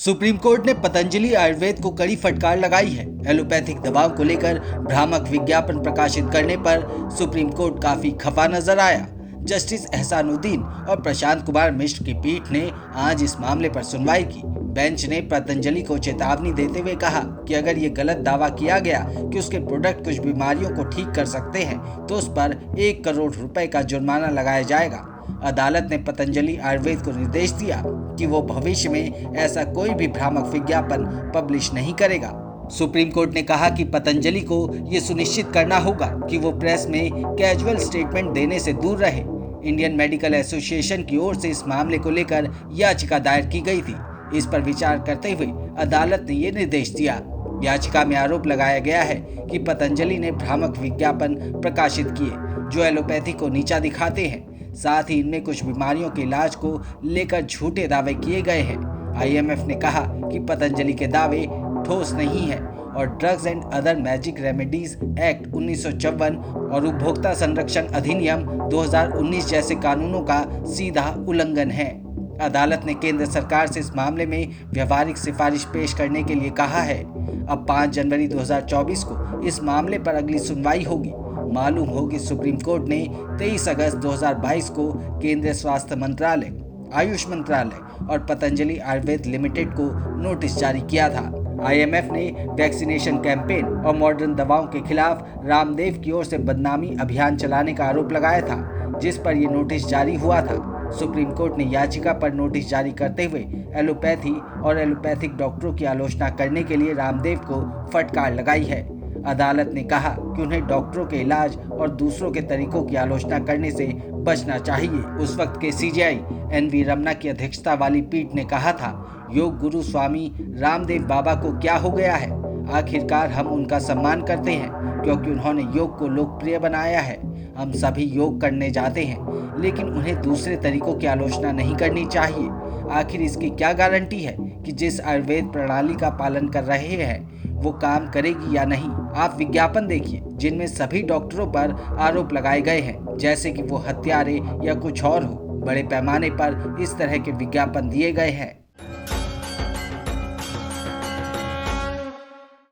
Supreme court ने पतंजलि आयुर्वेद को कड़ी फटकार लगाई है। एलोपैथिक दवाओं को लेकर भ्रामक विज्ञापन प्रकाशित करने पर सुप्रीम कोर्ट काफी खफा नजर आया। जस्टिस एहसानुद्दीन और प्रशांत कुमार मिश्र की पीठ ने आज इस मामले पर सुनवाई की। बेंच ने पतंजलि को चेतावनी देते हुए कहा कि अगर ये गलत दावा किया गया कि उसके प्रोडक्ट कुछ बीमारियों को ठीक कर सकते हैं तो उस पर 1 करोड़ रुपए का जुर्माना लगाया जाएगा। अदालत ने पतंजलि आयुर्वेद को निर्देश दिया कि वो भविष्य में ऐसा कोई भी भ्रामक विज्ञापन पब्लिश नहीं करेगा। सुप्रीम कोर्ट ने कहा कि पतंजलि को ये सुनिश्चित करना होगा कि वो प्रेस में कैजुअल स्टेटमेंट देने से दूर रहे। इंडियन मेडिकल एसोसिएशन की ओर से इस मामले को लेकर याचिका दायर की गई थी। इस पर विचार करते हुए अदालत ने ये निर्देश दिया। याचिका में आरोप लगाया गया है कि पतंजलि ने भ्रामक विज्ञापन प्रकाशित किए जो एलोपैथी को नीचा दिखाते हैं। साथ ही इनमें कुछ बीमारियों के इलाज को लेकर झूठे दावे किए गए हैं। आईएमएफ ने कहा कि पतंजलि के दावे ठोस नहीं है और drugs and other magic remedies act 1954 और उपभोक्ता संरक्षण अधिनियम 2019 जैसे कानूनों का सीधा उल्लंघन है। अदालत ने केंद्र सरकार से इस मामले में व्यवहारिक सिफारिश पेश करने के लिए कहा है। अब 5 जनवरी 2024 को इस मामले पर अगली सुनवाई होगी। मालूम हो कि सुप्रीम कोर्ट ने 23 अगस्त 2022 को केंद्रीय स्वास्थ्य मंत्रालय, आयुष मंत्रालय और पतंजलि आयुर्वेद लिमिटेड को नोटिस जारी किया था। आईएमएफ ने वैक्सीनेशन कैंपेन और मॉडर्न दवाओं के खिलाफ रामदेव की ओर से बदनामी अभियान चलाने का आरोप लगाया था, जिस पर यह नोटिस जारी हुआ था। सुप्रीम कोर्ट ने याचिका पर नोटिस जारी करते हुए एलोपैथी और एलोपैथिक डॉक्टरों की आलोचना करने के लिए रामदेव को फटकार लगाई है। अदालत ने कहा कि उन्हें डॉक्टरों के इलाज और दूसरों के तरीकों की आलोचना करने से बचना चाहिए। उस वक्त के सीजेआई एनवी रमना की अध्यक्षता वाली पीठ ने कहा था, योग गुरु स्वामी रामदेव बाबा को क्या हो गया है? आखिरकार हम उनका सम्मान करते हैं क्योंकि उन्होंने योग को लोकप्रिय बनाया है। हम सभी योग करने जाते हैं, लेकिन उन्हें दूसरे तरीकों की आलोचना नहीं करनी चाहिए। आखिर इसकी क्या गारंटी है कि जिस आयुर्वेद प्रणाली का पालन कर रहे हैं वो काम करेगी या नहीं? आप विज्ञापन देखिए जिनमें सभी डॉक्टरों पर आरोप लगाए गए हैं, जैसे कि वो हत्यारे या कुछ और हो। बड़े पैमाने पर इस तरह के विज्ञापन दिए गए हैं।